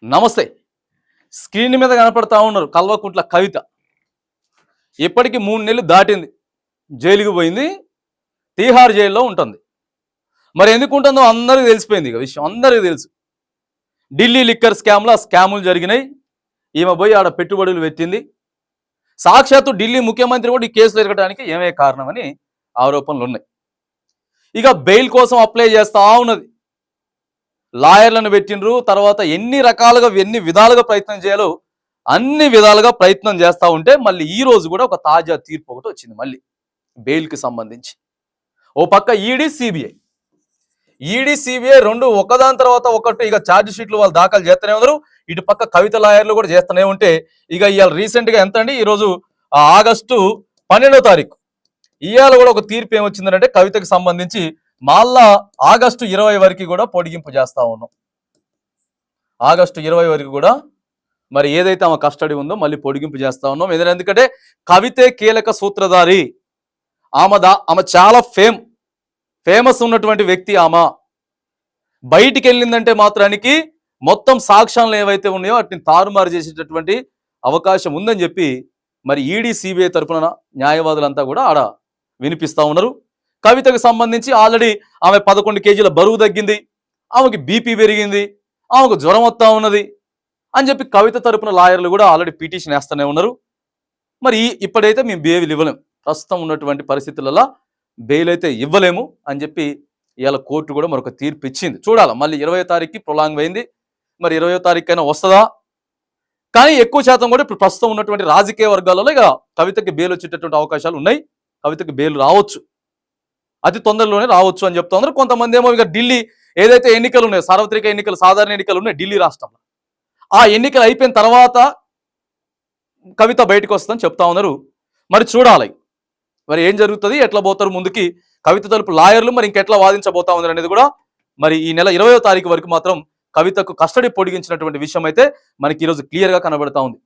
నమస్తే. స్క్రీన్ మీద కనపడతా ఉన్నారు కల్వకుంట్ల కవిత. ఇప్పటికి 3 నెలలు దాటింది. జైలుకి పోయింది. తీహార్ జైల్లో ఉంటుంది. మరి ఎందుకు ఉంటుందో అందరికీ తెలిసిపోయింది. విషయం అందరికీ తెలుసు. ఢిల్లీ లిక్కర్ స్కాములు జరిగినాయి. ఈమె పోయి ఆడ పెట్టుబడులు పెట్టింది. సాక్షాత్తు ఢిల్లీ ముఖ్యమంత్రి కూడా ఈ కేసులు ఎరగడానికి ఏమే కారణమని ఆరోపణలు ఉన్నాయి. ఇక బెయిల్ కోసం అప్లై చేస్తా ఉన్నది. లాయర్లను పెట్టినరు. తర్వాత ఎన్ని విధాలుగా ప్రయత్నం చేయాలో అన్ని విధాలుగా ప్రయత్నం చేస్తూ ఉంటే మళ్ళీ ఈ రోజు కూడా ఒక తాజా తీర్పు ఒకటి వచ్చింది. మళ్ళీ బెయిల్కి సంబంధించి ఓ పక్క ఈడీ సిబిఐ రెండు ఒకదాని తర్వాత ఒకటి ఇక ఛార్జ్ షీట్లు వాళ్ళు దాఖలు చేస్తూనే ఉన్నారు. ఇటు పక్క కవిత లాయర్లు కూడా చేస్తూనే ఉంటే ఇక ఇవాళ రీసెంట్గా ఎంత అండి, ఈరోజు ఆగస్టు 12వ తారీఖు ఇవాళ కూడా ఒక తీర్పు ఏమొచ్చిందంటే కవితకు సంబంధించి మళ్ళా ఆగస్టు 20 వరకు కూడా పొడిగింపు చేస్తా ఉన్నాం. ఆగస్టు 20 వరకు కూడా మరి ఏదైతే ఆమె కస్టడీ ఉందో మళ్ళీ పొడిగింపు చేస్తా ఉన్నాం. ఎందుకంటే కవితే కీలక సూత్రధారి. ఆమె చాలా ఫేమస్ ఉన్నటువంటి వ్యక్తి. ఆమె బయటికి వెళ్ళిందంటే మాత్రానికి మొత్తం సాక్ష్యాలు ఏవైతే ఉన్నాయో వాటిని తారుమారు చేసేటటువంటి అవకాశం ఉందని చెప్పి మరి ఈడీ సిబిఐ తరపున న్యాయవాదులంతా కూడా ఆడ వినిపిస్తా ఉన్నారు. కవితకు సంబంధించి ఆల్రెడీ ఆమె 11 కేజీల బరువు తగ్గింది, ఆమెకి బీపీ పెరిగింది, ఆమెకు జ్వరం వస్తూ ఉన్నది అని చెప్పి కవిత తరపున లాయర్లు కూడా ఆల్రెడీ పిటిషన్ వేస్తూనే ఉన్నారు. మరి ఇప్పుడైతే మేము బెయిల్ ఇవ్వలేం, ప్రస్తుతం ఉన్నటువంటి పరిస్థితులలో బెయిల్ అయితే ఇవ్వలేము అని చెప్పి ఇవాళ కోర్టు కూడా మరొక తీర్పు ఇచ్చింది. చూడాలి, మళ్ళీ 20వ తారీఖుకి ప్రొలాంగ్ అయింది. మరి 20వ తారీఖు అయినా వస్తుందా? కానీ ఎక్కువ శాతం కూడా ఇప్పుడు ప్రస్తుతం ఉన్నటువంటి రాజకీయ వర్గాలలో ఇక కవితకి బెయిల్ వచ్చేటటువంటి అవకాశాలు ఉన్నాయి. కవితకి బెయిల్ రావచ్చు, అతి తొందరలోనే రావచ్చు అని చెప్తున్నారు. కొంతమంది ఏమో ఇక ఢిల్లీ ఏదైతే ఎన్నికలు ఉన్నాయో, సార్వత్రిక ఎన్నికలు, సాధారణ ఎన్నికలు ఉన్నాయి ఢిల్లీ రాష్ట్రంలో, ఆ ఎన్నికలు అయిపోయిన తర్వాత కవిత బయటకు వస్తుందని చెప్తా ఉన్నారు. మరి చూడాలి మరి ఏం జరుగుతుంది, ఎట్లా పోతారు ముందుకి కవిత తరపు లాయర్లు, మరి ఇంకెట్లా వాదించబోతా ఉన్నారు అనేది కూడా మరి ఈ నెల 20వ తారీఖు వరకు మాత్రం కవితకు కస్టడీ పొడిగించినటువంటి విషయం అయితే మనకి ఈరోజు క్లియర్గా కనబడతా ఉంది.